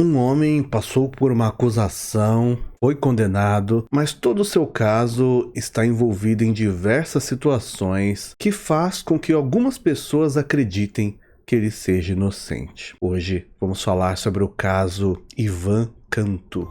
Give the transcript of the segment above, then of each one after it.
Um homem passou por uma acusação, foi condenado, mas todo o seu caso está envolvido em diversas situações que faz com que algumas pessoas acreditem que ele seja inocente. Hoje vamos falar sobre o caso Ivan Cantu.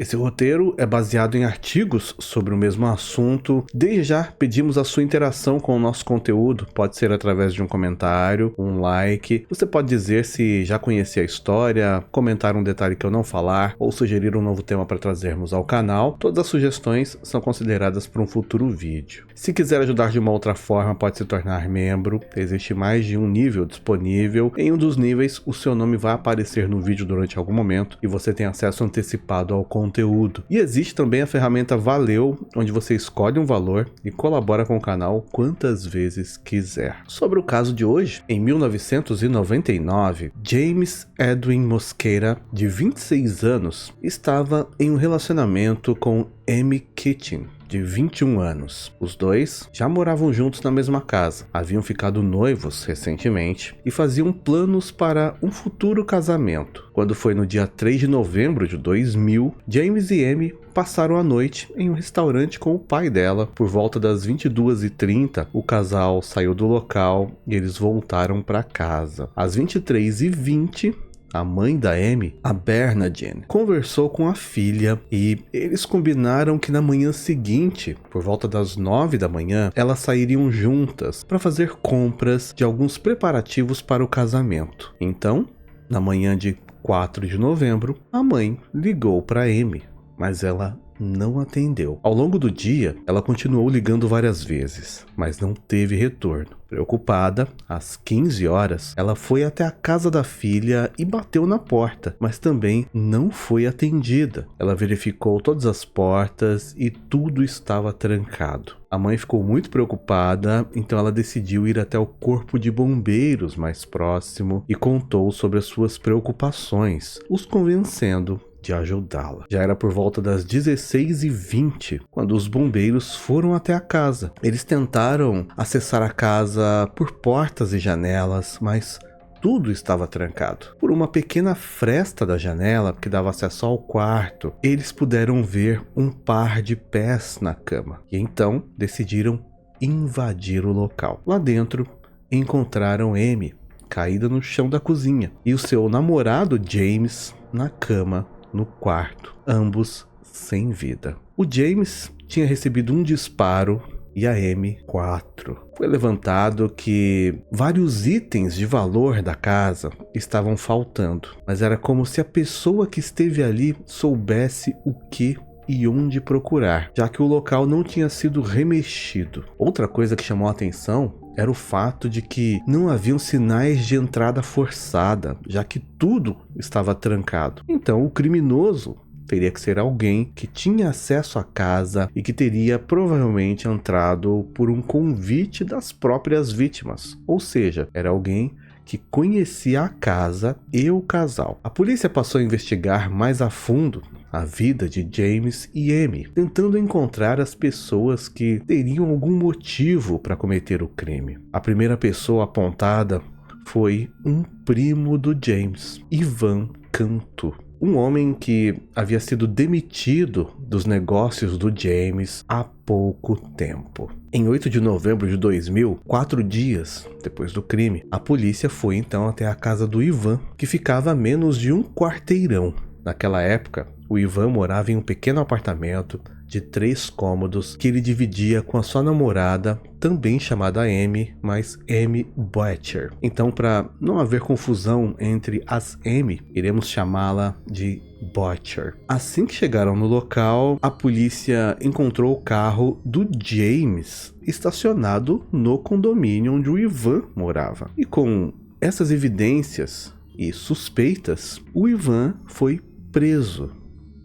Esse roteiro é baseado em artigos sobre o mesmo assunto. Desde já pedimos a sua interação com o nosso conteúdo. Pode ser através de um comentário, um like. Você pode dizer se já conhecia a história, comentar um detalhe que eu não falar, ou sugerir um novo tema para trazermos ao canal. Todas as sugestões são consideradas para um futuro vídeo. Se quiser ajudar de uma outra forma, pode se tornar membro. Existe mais de um nível disponível. Em um dos níveis, o seu nome vai aparecer no vídeo durante algum momento e você tem acesso antecipado ao conteúdo. E existe também a ferramenta Valeu, onde você escolhe um valor e colabora com o canal quantas vezes quiser. Sobre o caso de hoje, em 1999, James Edwin Mosqueira, de 26 anos, estava em um relacionamento com Amy Kitchen, de 21 anos. Os dois já moravam juntos na mesma casa, haviam ficado noivos recentemente e faziam planos para um futuro casamento. Quando foi no dia 3 de novembro de 2000, James e Amy passaram a noite em um restaurante com o pai dela. Por volta das 22h30, o casal saiu do local e eles voltaram para casa. Às 23h20, a mãe da Amy, a Bernadine, conversou com a filha e eles combinaram que na manhã seguinte, por volta das 9 da manhã, elas sairiam juntas para fazer compras de alguns preparativos para o casamento. Então, na manhã de 4 de novembro, a mãe ligou para Amy, mas ela não atendeu. Ao longo do dia, ela continuou ligando várias vezes, mas não teve retorno. Preocupada, às 15 horas, ela foi até a casa da filha e bateu na porta, mas também não foi atendida. Ela verificou todas as portas e tudo estava trancado. A mãe ficou muito preocupada, então ela decidiu ir até o corpo de bombeiros mais próximo e contou sobre as suas preocupações, os convencendo de ajudá-la. Já era por volta das 16h20 quando os bombeiros foram até a casa. Eles tentaram acessar a casa por portas e janelas, mas tudo estava trancado. Por uma pequena fresta da janela que dava acesso ao quarto, eles puderam ver um par de pés na cama e então decidiram invadir o local. Lá dentro encontraram Amy caída no chão da cozinha e o seu namorado James na cama no quarto, ambos sem vida. O James tinha recebido um disparo e a Amy 4. Foi levantado que vários itens de valor da casa estavam faltando, mas era como se a pessoa que esteve ali soubesse o que e onde procurar, já que o local não tinha sido remexido. Outra coisa que chamou a atenção era o fato de que não haviam sinais de entrada forçada, já que tudo estava trancado. Então o criminoso teria que ser alguém que tinha acesso à casa e que teria provavelmente entrado por um convite das próprias vítimas. Ou seja, era alguém que conhecia a casa e o casal. A polícia passou a investigar mais a fundo a vida de James e Amy, tentando encontrar as pessoas que teriam algum motivo para cometer o crime. A primeira pessoa apontada foi um primo do James, Ivan Cantu, um homem que havia sido demitido dos negócios do James há pouco tempo. Em 8 de novembro de 2000, 4 dias depois do crime, a polícia foi então até a casa do Ivan, que ficava a menos de um quarteirão. Naquela época, o Ivan morava em um pequeno apartamento de 3 cômodos que ele dividia com a sua namorada, também chamada Amy, mas Amy Butcher. Então, para não haver confusão entre as Amy, iremos chamá-la de Butcher. Assim que chegaram no local, a polícia encontrou o carro do James estacionado no condomínio onde o Ivan morava. E com essas evidências e suspeitas, o Ivan foi preso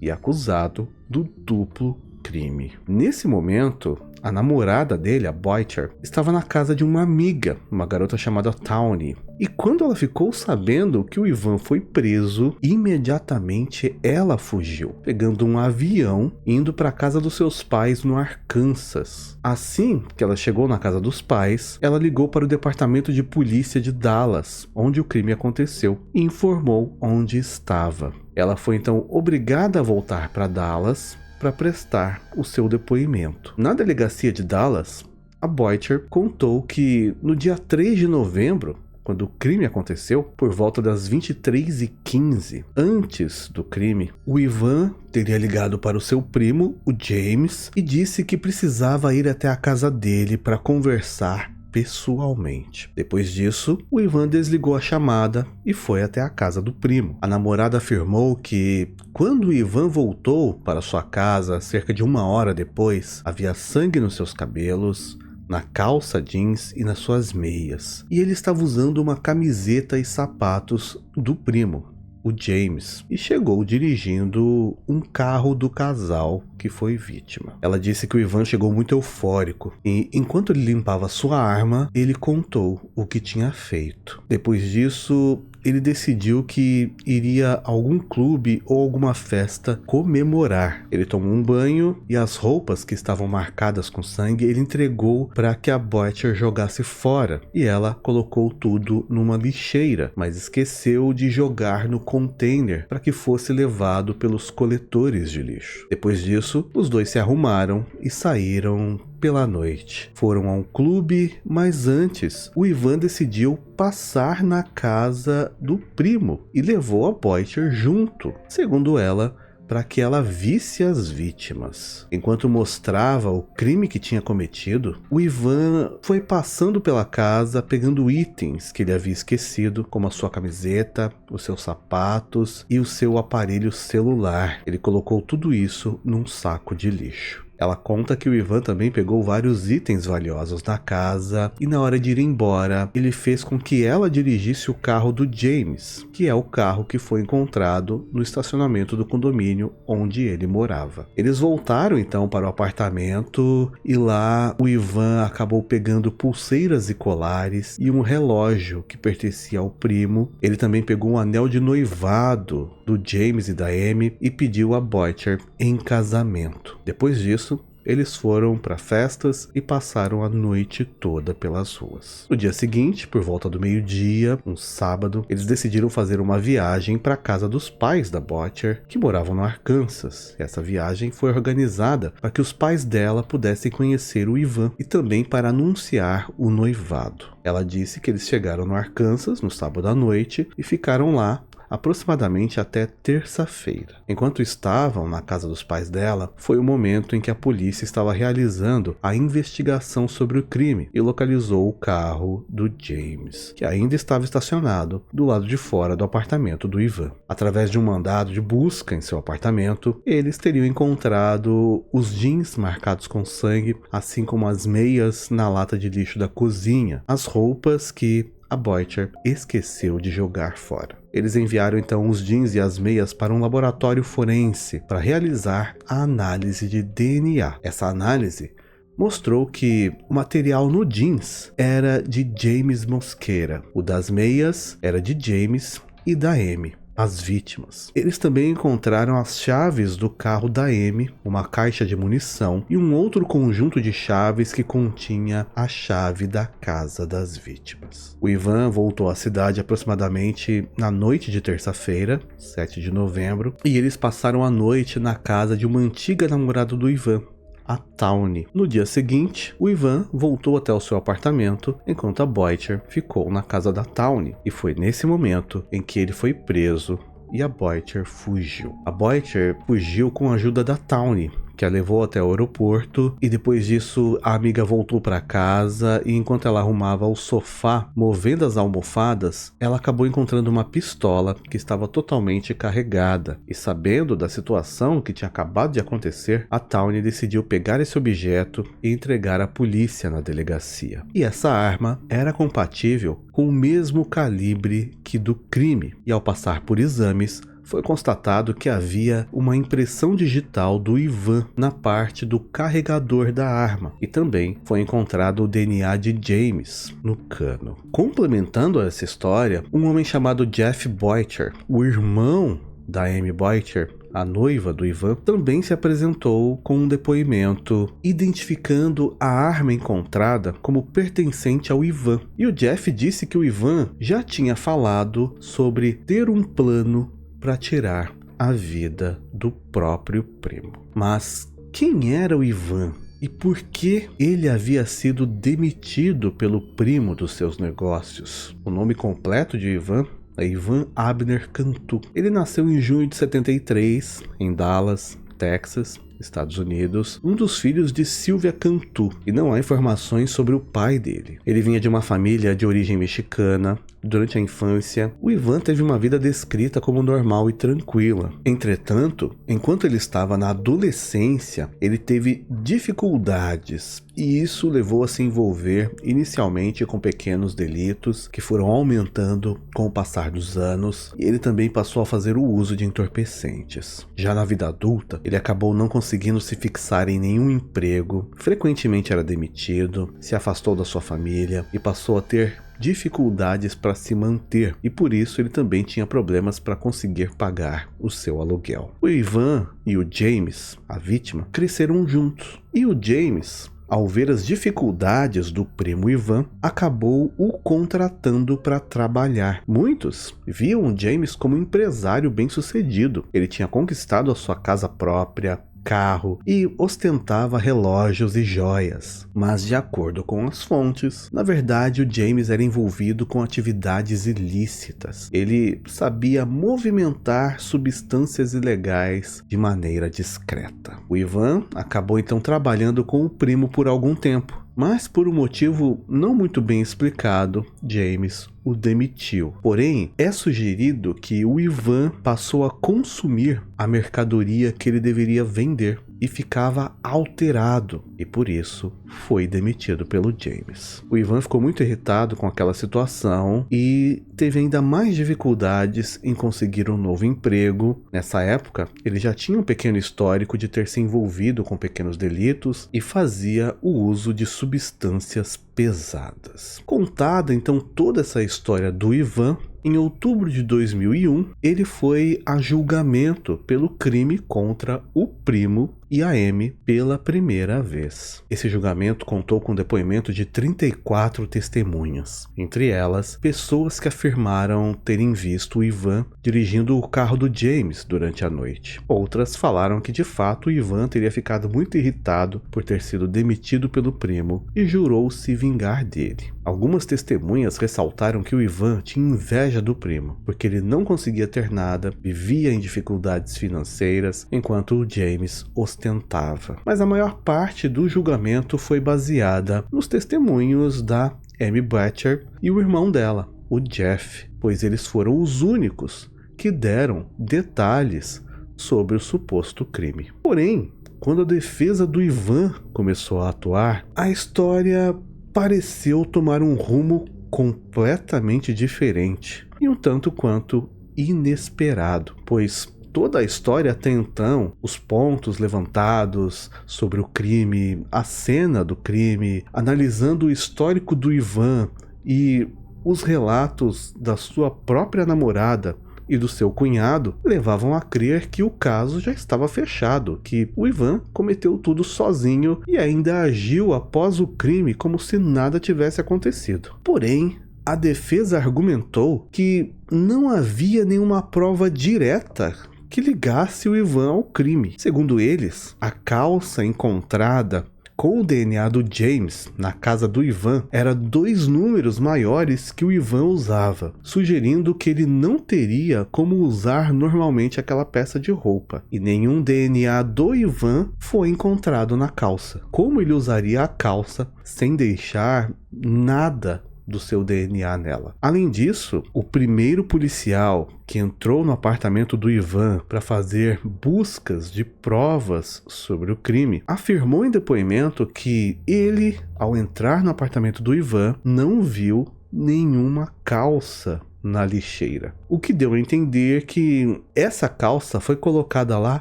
e acusado do duplo crime. Nesse momento, a namorada dele, a Boiter, estava na casa de uma amiga, uma garota chamada Tawny. E quando ela ficou sabendo que o Ivan foi preso, imediatamente ela fugiu, pegando um avião e indo para a casa dos seus pais no Arkansas. Assim que ela chegou na casa dos pais, ela ligou para o departamento de polícia de Dallas, onde o crime aconteceu, e informou onde estava. Ela foi então obrigada a voltar para Dallas para prestar o seu depoimento. Na delegacia de Dallas, a Boiter contou que no dia 3 de novembro, quando o crime aconteceu, por volta das 23h15, antes do crime, o Ivan teria ligado para o seu primo, o James, e disse que precisava ir até a casa dele para conversar pessoalmente. Depois disso, o Ivan desligou a chamada e foi até a casa do primo. A namorada afirmou que quando o Ivan voltou para sua casa cerca de 1 hora depois, havia sangue nos seus cabelos, na calça jeans e nas suas meias. E ele estava usando uma camiseta e sapatos do primo, o James, e chegou dirigindo um carro do casal que foi vítima. Ela disse que o Ivan chegou muito eufórico e, enquanto ele limpava sua arma, ele contou o que tinha feito. Depois disso, ele decidiu que iria a algum clube ou alguma festa comemorar. Ele tomou um banho e as roupas que estavam marcadas com sangue ele entregou para que a Boiter jogasse fora, e ela colocou tudo numa lixeira, mas esqueceu de jogar no container para que fosse levado pelos coletores de lixo. Depois disso, os dois se arrumaram e saíram pela noite. Foram a um clube, mas antes, o Ivan decidiu passar na casa do primo e levou a Boiter junto, segundo ela, para que ela visse as vítimas. Enquanto mostrava o crime que tinha cometido, o Ivan foi passando pela casa, pegando itens que ele havia esquecido, como a sua camiseta, os seus sapatos e o seu aparelho celular. Ele colocou tudo isso num saco de lixo. Ela conta que o Ivan também pegou vários itens valiosos na casa e na hora de ir embora, ele fez com que ela dirigisse o carro do James, que é o carro que foi encontrado no estacionamento do condomínio onde ele morava. Eles voltaram então para o apartamento e lá o Ivan acabou pegando pulseiras e colares e um relógio que pertencia ao primo. Ele também pegou um anel de noivado do James e da Amy e pediu a Boiter em casamento. Depois disso, eles foram para festas e passaram a noite toda pelas ruas. No dia seguinte, por volta do meio-dia, um sábado, eles decidiram fazer uma viagem para a casa dos pais da Boiter, que moravam no Arkansas. Essa viagem foi organizada para que os pais dela pudessem conhecer o Ivan e também para anunciar o noivado. Ela disse que eles chegaram no Arkansas no sábado à noite e ficaram lá aproximadamente até terça-feira. Enquanto estavam na casa dos pais dela, foi o momento em que a polícia estava realizando a investigação sobre o crime e localizou o carro do James, que ainda estava estacionado do lado de fora do apartamento do Ivan. Através de um mandado de busca em seu apartamento, eles teriam encontrado os jeans marcados com sangue, assim como as meias na lata de lixo da cozinha, as roupas que a Boiter esqueceu de jogar fora. Eles enviaram então os jeans e as meias para um laboratório forense para realizar a análise de DNA. Essa análise mostrou que o material no jeans era de James Mosquera, o das meias era de James e da Amy, as vítimas. Eles também encontraram as chaves do carro da Amy, uma caixa de munição e um outro conjunto de chaves que continha a chave da casa das vítimas. O Ivan voltou à cidade aproximadamente na noite de terça-feira, 7 de novembro, e eles passaram a noite na casa de uma antiga namorada do Ivan, a Tawny. No dia seguinte, o Ivan voltou até o seu apartamento, enquanto a Boiter ficou na casa da Tawny, e foi nesse momento em que ele foi preso e a Boiter fugiu. A Boiter fugiu com a ajuda da Tawny, que a levou até o aeroporto, e depois disso a amiga voltou para casa e enquanto ela arrumava o sofá, movendo as almofadas, ela acabou encontrando uma pistola que estava totalmente carregada. E sabendo da situação que tinha acabado de acontecer, a Tawny decidiu pegar esse objeto e entregar à polícia na delegacia. E essa arma era compatível com o mesmo calibre que do crime, e ao passar por exames, foi constatado que havia uma impressão digital do Ivan na parte do carregador da arma e também foi encontrado o DNA de James no cano. Complementando essa história, um homem chamado Jeff Boettcher, o irmão da Amy Boettcher, a noiva do Ivan, também se apresentou com um depoimento identificando a arma encontrada como pertencente ao Ivan. E o Jeff disse que o Ivan já tinha falado sobre ter um plano para tirar a vida do próprio primo. Mas quem era o Ivan? E por que ele havia sido demitido pelo primo dos seus negócios? O nome completo de Ivan é Ivan Abner Cantu. Ele nasceu em junho de 73, em Dallas, Texas, Estados Unidos, um dos filhos de Sylvia Cantu, e não há informações sobre o pai dele. Ele vinha de uma família de origem mexicana. Durante a infância, o Ivan teve uma vida descrita como normal e tranquila. Entretanto, enquanto ele estava na adolescência, ele teve dificuldades e isso levou a se envolver inicialmente com pequenos delitos que foram aumentando com o passar dos anos, e ele também passou a fazer o uso de entorpecentes. Já na vida adulta, ele acabou não conseguindo se fixar em nenhum emprego, frequentemente era demitido, se afastou da sua família e passou a ter dificuldades para se manter, e por isso ele também tinha problemas para conseguir pagar o seu aluguel. O Ivan e o James, a vítima, cresceram juntos, e o James, ao ver as dificuldades do primo Ivan, acabou o contratando para trabalhar. Muitos viam o James como um empresário bem-sucedido. Ele tinha conquistado a sua casa própria, carro e ostentava relógios e joias. Mas de acordo com as fontes, na verdade o James era envolvido com atividades ilícitas. Ele sabia movimentar substâncias ilegais de maneira discreta. O Ivan acabou então trabalhando com o primo por algum tempo, mas por um motivo não muito bem explicado, James o demitiu. Porém, é sugerido que o Ivan passou a consumir a mercadoria que ele deveria vender e ficava alterado, e por isso foi demitido pelo James. O Ivan ficou muito irritado com aquela situação e teve ainda mais dificuldades em conseguir um novo emprego. Nessa época, ele já tinha um pequeno histórico de ter se envolvido com pequenos delitos e fazia o uso de substâncias pesadas. Contada então toda essa história do Ivan, em outubro de 2001, ele foi a julgamento pelo crime contra o primo e a Amy pela primeira vez. Esse julgamento contou com o depoimento de 34 testemunhas, entre elas pessoas que afirmaram terem visto o Ivan dirigindo o carro do James durante a noite. Outras falaram que de fato o Ivan teria ficado muito irritado por ter sido demitido pelo primo e jurou se vingar dele. Algumas testemunhas ressaltaram que o Ivan tinha inveja do primo, porque ele não conseguia ter nada, vivia em dificuldades financeiras, enquanto o James ostentava. Mas a maior parte do julgamento foi baseada nos testemunhos da Amy Boettcher e o irmão dela, o Jeff, pois eles foram os únicos que deram detalhes sobre o suposto crime. Porém, quando a defesa do Ivan começou a atuar, a história pareceu tomar um rumo completamente diferente e um tanto quanto inesperado, pois toda a história até então, os pontos levantados sobre o crime, a cena do crime, analisando o histórico do Ivan e os relatos da sua própria namorada e do seu cunhado, levavam a crer que o caso já estava fechado, que o Ivan cometeu tudo sozinho e ainda agiu após o crime como se nada tivesse acontecido. Porém, a defesa argumentou que não havia nenhuma prova direta que ligasse o Ivan ao crime. Segundo eles, a calça encontrada com o DNA do James na casa do Ivan era 2 números maiores que o Ivan usava, sugerindo que ele não teria como usar normalmente aquela peça de roupa, e nenhum DNA do Ivan foi encontrado na calça. Como ele usaria a calça sem deixar nada do seu DNA nela? Além disso, o primeiro policial que entrou no apartamento do Ivan para fazer buscas de provas sobre o crime afirmou em depoimento que ele, ao entrar no apartamento do Ivan, não viu nenhuma calça na lixeira. O que deu a entender que essa calça foi colocada lá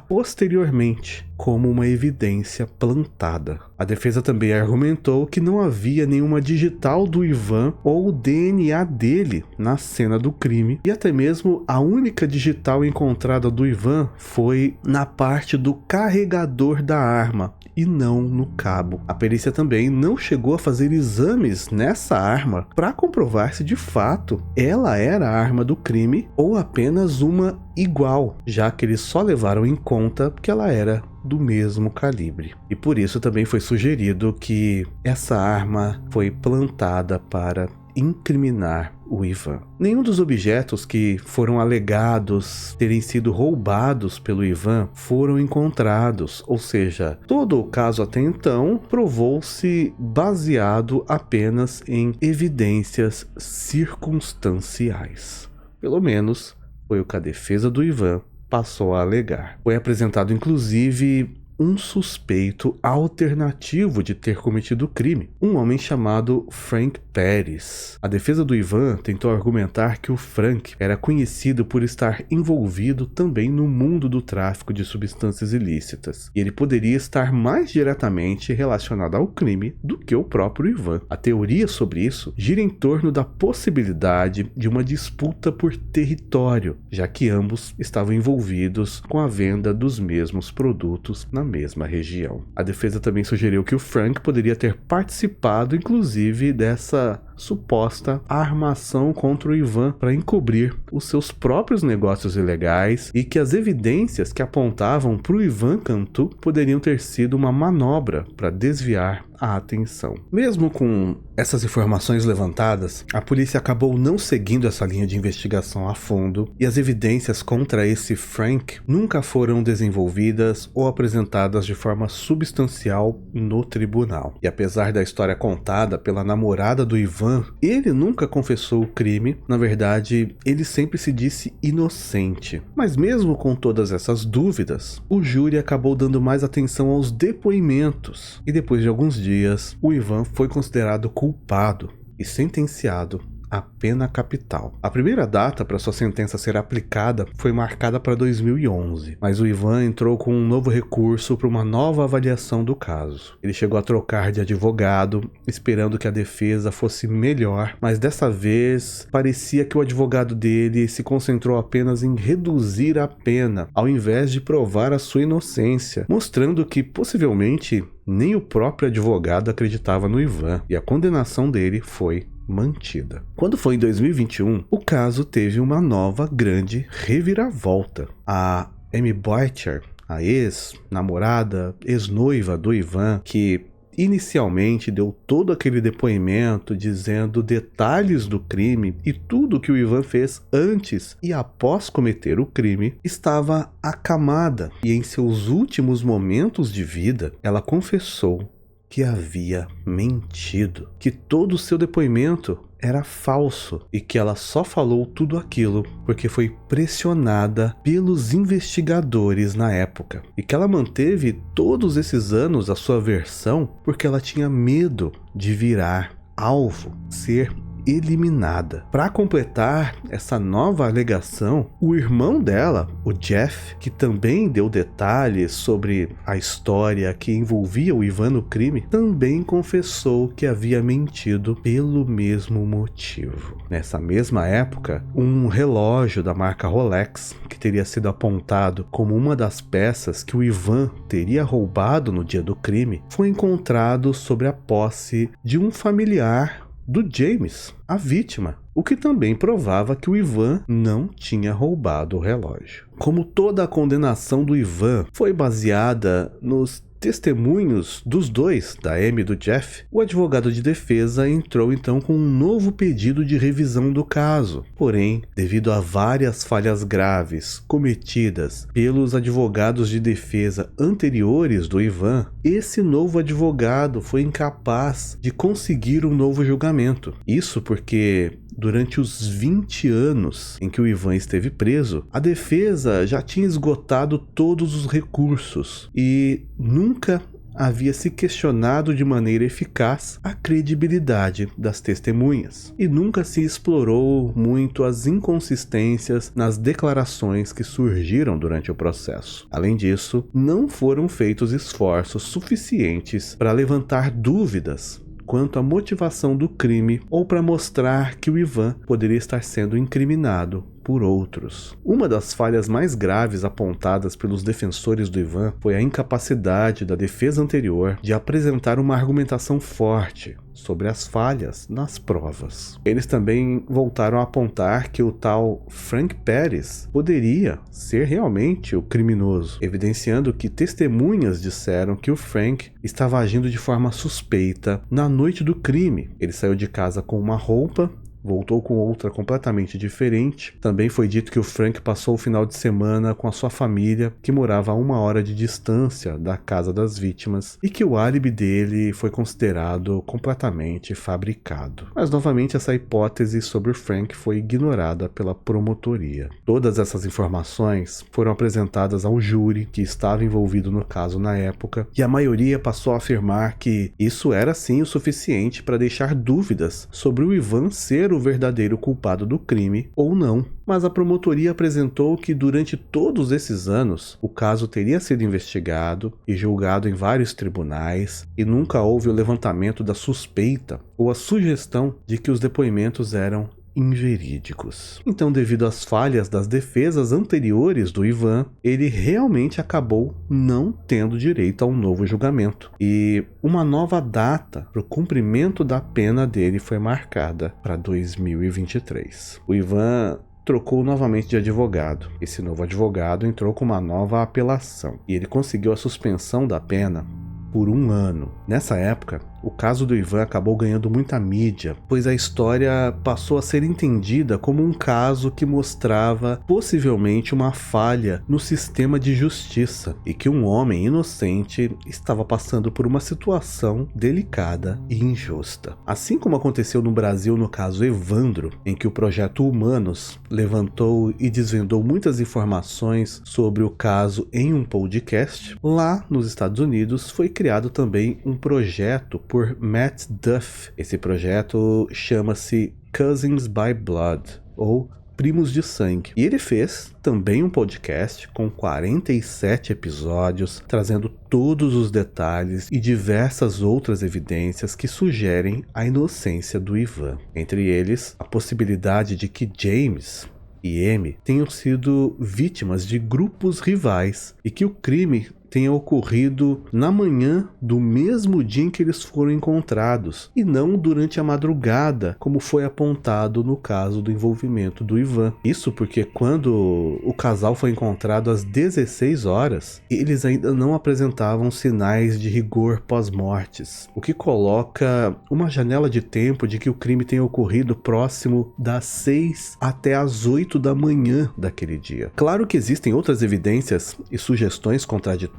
posteriormente, como uma evidência plantada. A defesa também argumentou que não havia nenhuma digital do Ivan ou o DNA dele na cena do crime, e até mesmo a única digital encontrada do Ivan foi na parte do carregador da arma e não no cabo. A perícia também não chegou a fazer exames nessa arma para comprovar se de fato ela era a arma do crime ou apenas uma igual, já que eles só levaram em conta que ela era do mesmo calibre. E por isso também foi sugerido que essa arma foi plantada para incriminar o Ivan. Nenhum dos objetos que foram alegados terem sido roubados pelo Ivan foram encontrados, ou seja, todo o caso até então provou-se baseado apenas em evidências circunstanciais. Pelo menos foi o que a defesa do Ivan passou a alegar. Foi apresentado inclusive um suspeito alternativo de ter cometido o crime, um homem chamado Frank Pérez. A defesa do Ivan tentou argumentar que o Frank era conhecido por estar envolvido também no mundo do tráfico de substâncias ilícitas, e ele poderia estar mais diretamente relacionado ao crime do que o próprio Ivan. A teoria sobre isso gira em torno da possibilidade de uma disputa por território, já que ambos estavam envolvidos com a venda dos mesmos produtos na mesma região. A defesa também sugeriu que o Frank poderia ter participado, inclusive, dessa suposta armação contra o Ivan para encobrir os seus próprios negócios ilegais e que as evidências que apontavam para o Ivan Cantu poderiam ter sido uma manobra para desviar a atenção. Mesmo com essas informações levantadas, a polícia acabou não seguindo essa linha de investigação a fundo e as evidências contra esse Frank nunca foram desenvolvidas ou apresentadas de forma substancial no tribunal. E apesar da história contada pela namorada do Ivan, ele nunca confessou o crime. Na verdade, ele sempre se disse inocente. Mas mesmo com todas essas dúvidas, o júri acabou dando mais atenção aos depoimentos. E depois de alguns dias, o Ivan foi considerado culpado e sentenciado a pena capital. A primeira data para sua sentença ser aplicada foi marcada para 2011, mas o Ivan entrou com um novo recurso para uma nova avaliação do caso. Ele chegou a trocar de advogado, esperando que a defesa fosse melhor, mas dessa vez parecia que o advogado dele se concentrou apenas em reduzir a pena, ao invés de provar a sua inocência, mostrando que possivelmente nem o próprio advogado acreditava no Ivan, e a condenação dele foi mantida. Quando foi em 2021, o caso teve uma nova grande reviravolta. A Amy Boettcher, a ex-namorada, ex-noiva do Ivan, que inicialmente deu todo aquele depoimento dizendo detalhes do crime e tudo que o Ivan fez antes e após cometer o crime, estava acamada, e em seus últimos momentos de vida, ela confessou que havia mentido, que todo o seu depoimento era falso e que ela só falou tudo aquilo porque foi pressionada pelos investigadores na época, e que ela manteve todos esses anos a sua versão porque ela tinha medo de virar alvo, ser eliminada. Para completar essa nova alegação, o irmão dela, o Jeff, que também deu detalhes sobre a história que envolvia o Ivan no crime, também confessou que havia mentido pelo mesmo motivo. Nessa mesma época, um relógio da marca Rolex, que teria sido apontado como uma das peças que o Ivan teria roubado no dia do crime, foi encontrado sobre a posse de um familiar do James, a vítima, o que também provava que o Ivan não tinha roubado o relógio. Como toda a condenação do Ivan foi baseada nos testemunhos dos dois, da Amy e do Jeff, o advogado de defesa entrou então com um novo pedido de revisão do caso. Porém, devido a várias falhas graves cometidas pelos advogados de defesa anteriores do Ivan, esse novo advogado foi incapaz de conseguir um novo julgamento. Isso porque durante os 20 anos em que o Ivan esteve preso, a defesa já tinha esgotado todos os recursos e nunca havia se questionado de maneira eficaz a credibilidade das testemunhas e nunca se explorou muito as inconsistências nas declarações que surgiram durante o processo. Além disso, não foram feitos esforços suficientes para levantar dúvidas quanto à motivação do crime ou para mostrar que o Ivan poderia estar sendo incriminado por outros. Uma das falhas mais graves apontadas pelos defensores do Ivan foi a incapacidade da defesa anterior de apresentar uma argumentação forte sobre as falhas nas provas. Eles também voltaram a apontar que o tal Frank Perez poderia ser realmente o criminoso, evidenciando que testemunhas disseram que o Frank estava agindo de forma suspeita na noite do crime. Ele saiu de casa com uma roupa, voltou com outra completamente diferente. Também foi dito que o Frank passou o final de semana com a sua família, que morava a 1 hora de distância da casa das vítimas, e que o álibi dele foi considerado completamente fabricado. Mas novamente essa hipótese sobre o Frank foi ignorada pela promotoria. Todas essas informações foram apresentadas ao júri que estava envolvido no caso na época, e a maioria passou a afirmar que isso era sim o suficiente para deixar dúvidas sobre o Ivan ser o verdadeiro culpado do crime ou não. Mas a promotoria apresentou que durante todos esses anos o caso teria sido investigado e julgado em vários tribunais e nunca houve o levantamento da suspeita ou a sugestão de que os depoimentos eram inverídicos. Então, devido às falhas das defesas anteriores do Ivan, ele realmente acabou não tendo direito a um novo julgamento. E uma nova data para o cumprimento da pena dele foi marcada para 2023. O Ivan trocou novamente de advogado. Esse novo advogado entrou com uma nova apelação e ele conseguiu a suspensão da pena por 1 ano. Nessa época, o caso do Ivan acabou ganhando muita mídia, pois a história passou a ser entendida como um caso que mostrava possivelmente uma falha no sistema de justiça e que um homem inocente estava passando por uma situação delicada e injusta. Assim como aconteceu no Brasil no caso Evandro, em que o Projeto Humanos levantou e desvendou muitas informações sobre o caso em um podcast, lá nos Estados Unidos foi criado também um projeto por Matt Duff. Esse projeto chama-se Cousins by Blood, ou Primos de Sangue. E ele fez também um podcast com 47 episódios, trazendo todos os detalhes e diversas outras evidências que sugerem a inocência do Ivan. Entre eles, a possibilidade de que James e Amy tenham sido vítimas de grupos rivais e que o crime tenha ocorrido na manhã do mesmo dia em que eles foram encontrados e não durante a madrugada, como foi apontado no caso do envolvimento do Ivan. Isso porque quando o casal foi encontrado às 16 horas, eles ainda não apresentavam sinais de rigor pós-mortes, o que coloca uma janela de tempo de que o crime tenha ocorrido próximo das 6 até as 8 da manhã daquele dia. Claro que existem outras evidências e sugestões contraditórias,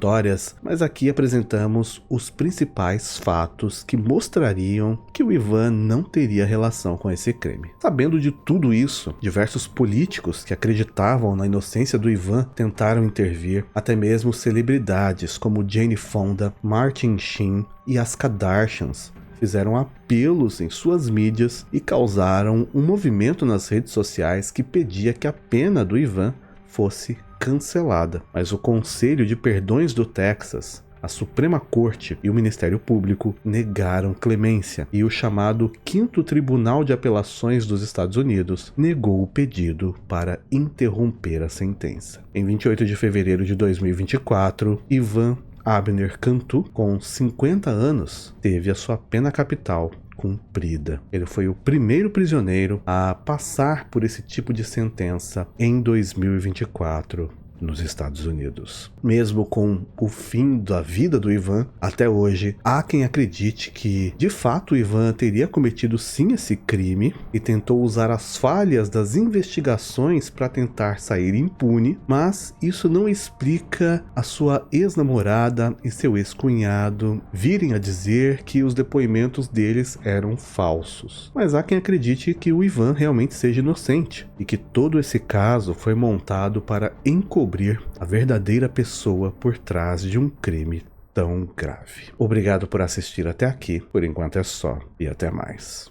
mas aqui apresentamos os principais fatos que mostrariam que o Ivan não teria relação com esse crime. Sabendo de tudo isso, diversos políticos que acreditavam na inocência do Ivan tentaram intervir, até mesmo celebridades como Jane Fonda, Martin Sheen e as Kardashians fizeram apelos em suas mídias e causaram um movimento nas redes sociais que pedia que a pena do Ivan fosse cancelada. Mas o Conselho de Perdões do Texas, a Suprema Corte e o Ministério Público negaram clemência, e o chamado 5º Tribunal de Apelações dos Estados Unidos negou o pedido para interromper a sentença. Em 28 de fevereiro de 2024, Ivan Abner Cantu, com 50 anos, teve a sua pena capital cumprida. Ele foi o primeiro prisioneiro a passar por esse tipo de sentença em 2024 nos Estados Unidos. Mesmo com o fim da vida do Ivan, até hoje, há quem acredite que, de fato, o Ivan teria cometido sim esse crime e tentou usar as falhas das investigações para tentar sair impune, mas isso não explica a sua ex-namorada e seu ex-cunhado virem a dizer que os depoimentos deles eram falsos. Mas há quem acredite que o Ivan realmente seja inocente e que todo esse caso foi montado para encobrir a verdadeira pessoa por trás de um crime tão grave. Obrigado por assistir até aqui, por enquanto é só, e até mais.